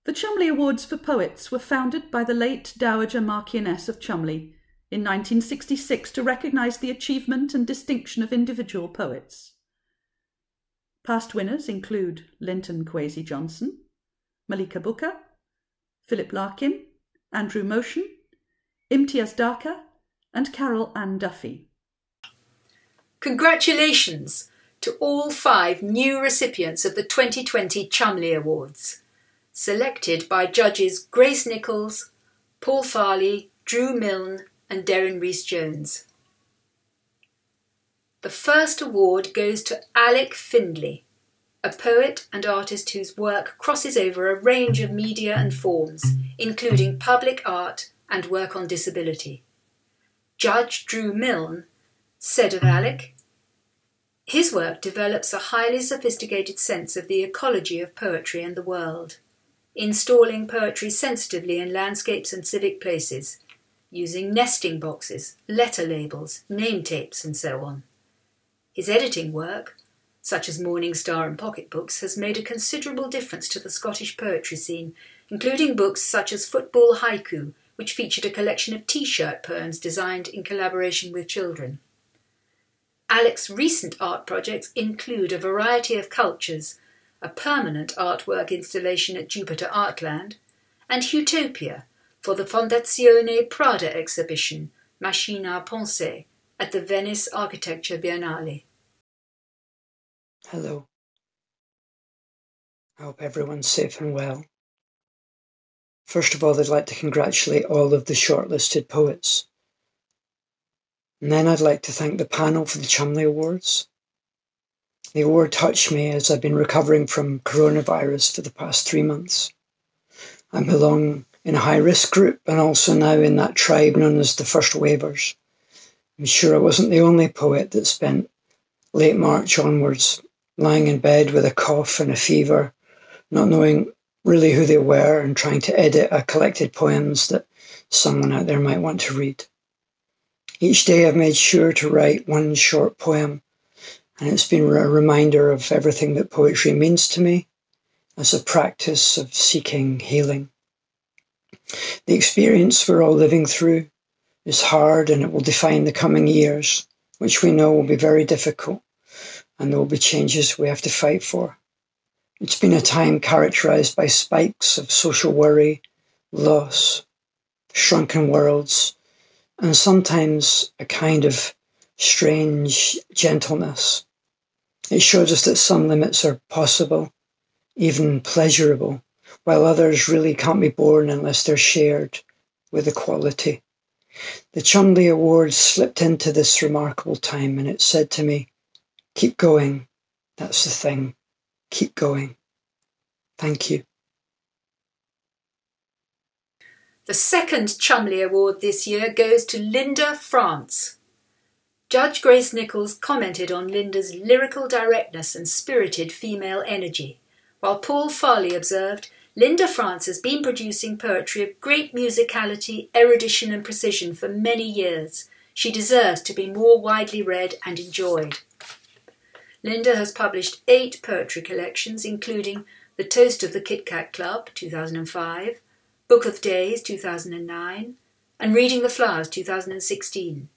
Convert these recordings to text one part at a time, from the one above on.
The Cholmondeley Awards for Poets were founded by the late Dowager Marchioness of Cholmondeley in 1966 to recognise the achievement and distinction of individual poets. Past winners include Linton Kwesi Johnson, Malika Booker, Philip Larkin, Andrew Motion, Imtiaz Daka and Carol Ann Duffy. Congratulations to all 5 new recipients of the 2020 Cholmondeley Awards, selected by judges Grace Nichols, Paul Farley, Drew Milne and Deryn Rhys-Jones. The first award goes to ALEC FINLAY, a poet and artist whose work crosses over a range of media and forms, including public art and work on disability. Judge Drew Milne said of ALEC, "His work develops a highly sophisticated sense of the ecology of poetry and the world, installing poetry sensitively in landscapes and civic places, using nesting boxes, letter labels, name tapes and so on. His editing work, such as Morning Star and pocketbooks, has made a considerable difference to the Scottish poetry scene, including books such as Football Haiku, which featured a collection of T-shirt poems designed in collaboration with children. Alec's recent art projects include a variety of cultures, a permanent artwork installation at Jupiter Artland, and Utopia for the Fondazione Prada exhibition, Machine à Penser, at the Venice Architecture Biennale." Hello. I hope everyone's safe and well. First of all, I'd like to congratulate all of the shortlisted poets. And then I'd like to thank the panel for the Cholmondeley Awards. The award touched me as I've been recovering from coronavirus for the past 3 months. I belong in a high-risk group and also now in that tribe known as the First Waivers. I'm sure I wasn't the only poet that spent late March onwards lying in bed with a cough and a fever, not knowing really who they were and trying to edit a collected poems that someone out there might want to read. Each day I've made sure to write one short poem, and it's been a reminder of everything that poetry means to me as a practice of seeking healing. The experience we're all living through is hard and it will define the coming years, which we know will be very difficult, and there will be changes we have to fight for. It's been a time characterised by spikes of social worry, loss, shrunken worlds, and sometimes a kind of strange gentleness. It shows us that some limits are possible, even pleasurable, while others really can't be borne unless they're shared with equality. The Cholmondeley Awards slipped into this remarkable time and it said to me, "Keep going, that's the thing, keep going." Thank you. The second Cholmondeley Award this year goes to Linda France. Judge Grace Nichols commented on Linda's lyrical directness and spirited female energy, while Paul Farley observed, "Linda France has been producing poetry of great musicality, erudition and precision for many years. She deserves to be more widely read and enjoyed." Linda has published 8 poetry collections, including The Toast of the Kit Kat Club, 2005, Book of Days, 2009, and Reading the Flowers, 2016.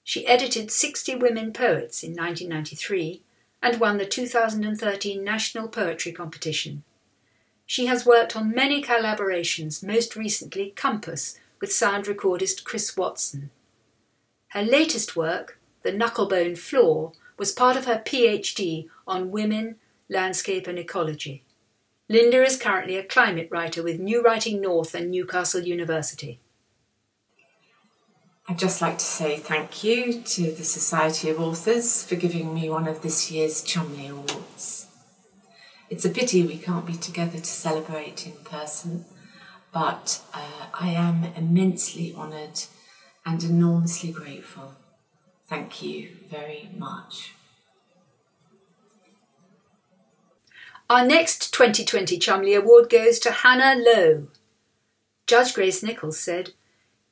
She edited 60 Women Poets in 1993 and won the 2013 National Poetry Competition. She has worked on many collaborations, most recently Compass, with sound recordist Chris Watson. Her latest work, The Knucklebone Floor, was part of her PhD on women, landscape and ecology. Linda is currently a climate writer with New Writing North and Newcastle University. I'd just like to say thank you to the Society of Authors for giving me one of this year's Cholmondeley Awards. It's a pity we can't be together to celebrate in person, but I am immensely honoured and enormously grateful. Thank you very much. Our next 2020 Cholmondeley Award goes to Hannah Lowe. Judge Grace Nichols said,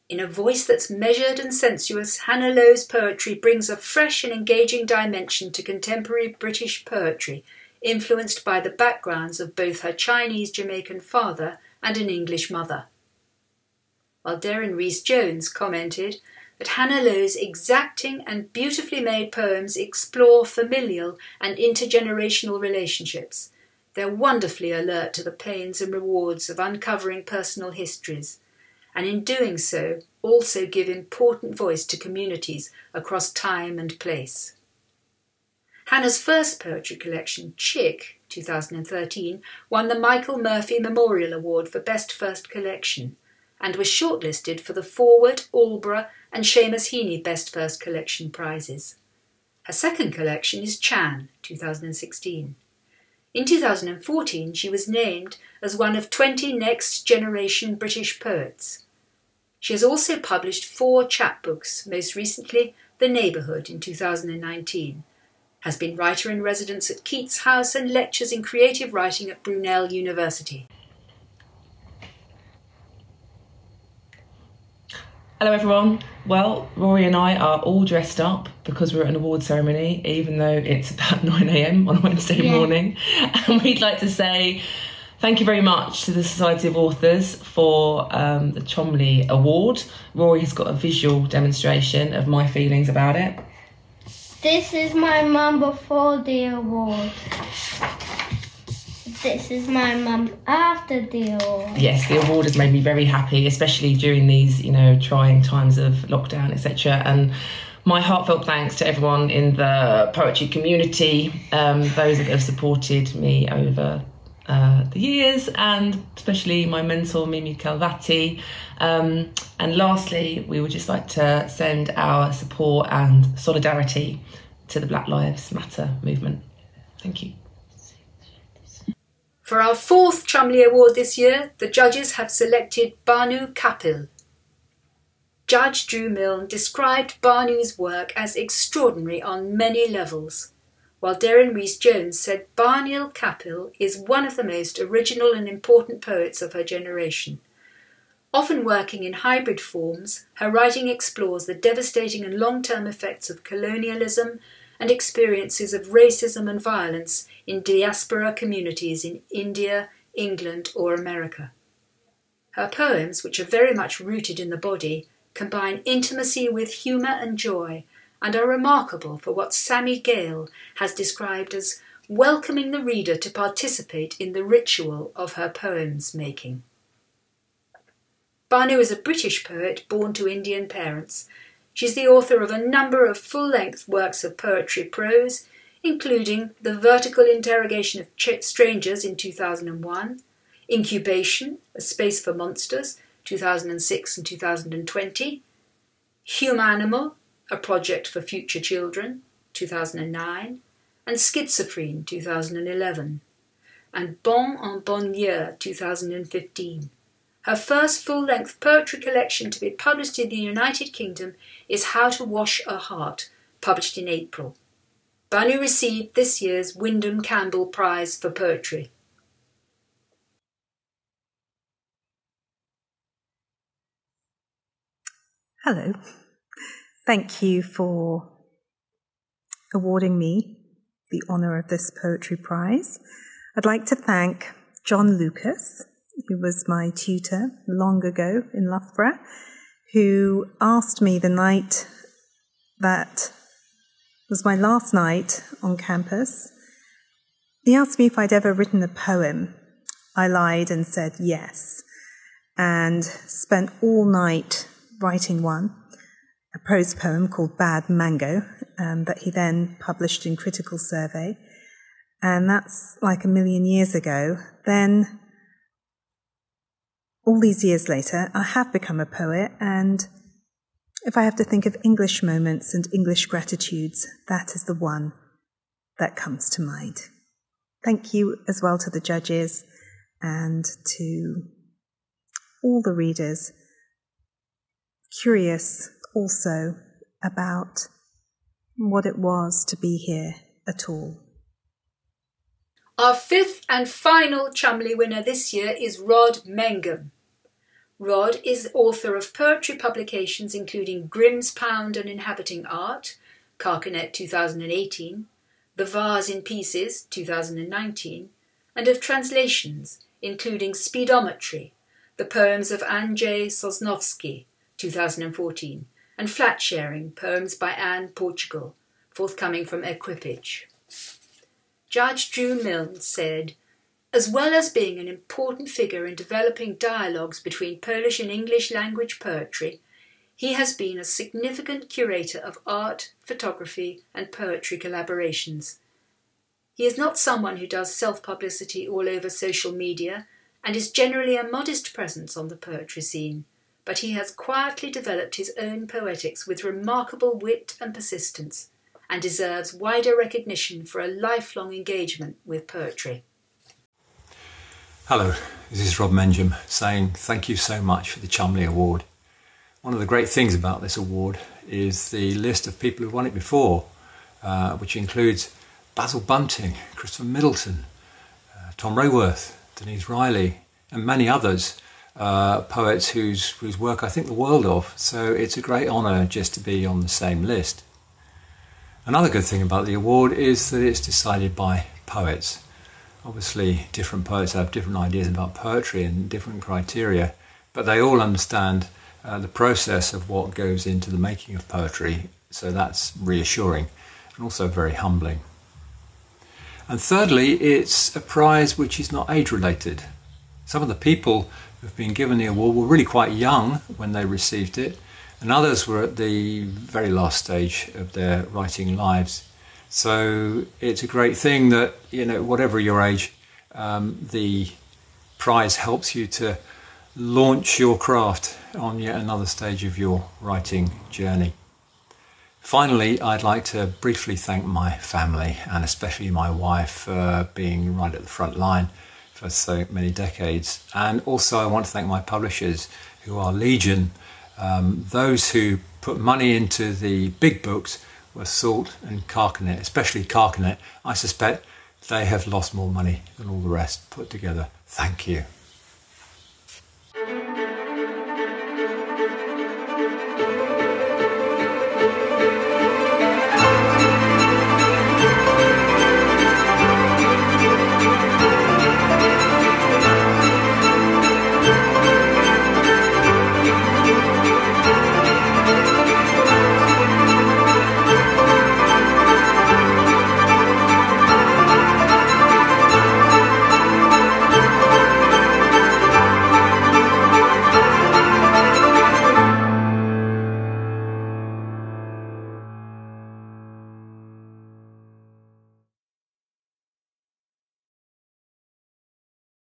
"In a voice that's measured and sensuous, Hannah Lowe's poetry brings a fresh and engaging dimension to contemporary British poetry, influenced by the backgrounds of both her Chinese-Jamaican father and an English mother. While Darren Rhys-Jones commented that Hannah Lowe's exacting and beautifully made poems explore familial and intergenerational relationships. They're wonderfully alert to the pains and rewards of uncovering personal histories, and in doing so also give important voice to communities across time and place. Hannah's first poetry collection, Chick, 2013, won the Michael Murphy Memorial Award for Best First Collection and was shortlisted for the Forward, Aldborough and Seamus Heaney Best First Collection prizes. Her second collection is Chan, 2016. In 2014, she was named as one of 20 Next Generation British Poets. She has also published 4 chapbooks, most recently The Neighbourhood in 2019, has been writer-in-residence at Keats House and lectures in creative writing at Brunel University. Hello everyone. Well, Rory and I are all dressed up because we're at an award ceremony, even though it's about 9 a.m. on a Wednesday morning. And we'd like to say thank you very much to the Society of Authors for the Cholmondeley Award. Rory has got a visual demonstration of my feelings about it. This is my mum before the award. This is my mum after the award. Yes, the award has made me very happy, especially during these, trying times of lockdown, etc. And my heartfelt thanks to everyone in the poetry community, those that have supported me over the years, and especially my mentor, Mimi Calvati. And lastly, we would just like to send our support and solidarity to the Black Lives Matter movement. Thank you. For our 4th Cholmondeley Award this year, the judges have selected BHANU KAPIL. Judge Drew Milne described BHANU's work as extraordinary on many levels, while Darren Rhys-Jones said BHANU KAPIL is one of the most original and important poets of her generation. Often working in hybrid forms, her writing explores the devastating and long-term effects of colonialism and experiences of racism and violence in diaspora communities in India, England or America. Her poems, which are very much rooted in the body, combine intimacy with humour and joy and are remarkable for what Sammy Gale has described as welcoming the reader to participate in the ritual of her poems making. BHANU is a British poet born to Indian parents. She's the author of a number of full-length works of poetry prose, including The Vertical Interrogation of Strangers in 2001, Incubation, A Space for Monsters, 2006 and 2020, Humanimal, A Project for Future Children, 2009, and Schizophrene, 2011, and Bon en Banlieue, 2015. Her first full-length poetry collection to be published in the United Kingdom is How to Wash a Heart, published in April. BHANU received this year's Wyndham Campbell Prize for Poetry. Hello. Thank you for awarding me the honour of this poetry prize. I'd like to thank John Lucas, who was my tutor long ago in Loughborough, who asked me the night that was my last night on campus. He asked me if I'd ever written a poem. I lied and said yes, and spent all night writing one, a prose poem called Bad Mango, that he then published in Critical Survey. And that's like a million years ago. Then, all these years later, I have become a poet, and if I have to think of English moments and English gratitudes, that is the one that comes to mind. Thank you as well to the judges and to all the readers, curious also about what it was to be here at all. Our 5th and final Cholmondeley winner this year is Rod Mengham. Rod is author of poetry publications including Grimm's Pound and Inhabiting Art, Carcanet 2018, The Vase in Pieces, 2019, and of translations, including Speedometry, the poems of Andrzej Sosnowski, 2014, and Flat Sharing, poems by Anne Portugal, forthcoming from Equipage. Judge Drew Milnes said, "As well as being an important figure in developing dialogues between Polish and English language poetry, he has been a significant curator of art, photography, and poetry collaborations. He is not someone who does self-publicity all over social media and is generally a modest presence on the poetry scene, but he has quietly developed his own poetics with remarkable wit and persistence, and deserves wider recognition for a lifelong engagement with poetry." Hello, this is Rob Menjum saying thank you so much for the Cholmondeley Award. One of the great things about this award is the list of people who've won it before, which includes Basil Bunting, Christopher Middleton, Tom Rayworth, Denise Riley, and many others, poets whose work I think the world of. So it's a great honour just to be on the same list. Another good thing about the award is that it's decided by poets. Obviously, different poets have different ideas about poetry and different criteria, but they all understand the process of what goes into the making of poetry, so that's reassuring and also very humbling. And thirdly, it's a prize which is not age-related. Some of the people who've been given the award were really quite young when they received it, and others were at the very last stage of their writing lives. So it's a great thing that, whatever your age, the prize helps you to launch your craft on yet another stage of your writing journey. Finally, I'd like to briefly thank my family, and especially my wife, for being right at the front line for so many decades. And also I want to thank my publishers, who are legion. Those who put money into the big books were Salt and Carcanet, especially Carcanet. I suspect they have lost more money than all the rest put together. Thank you.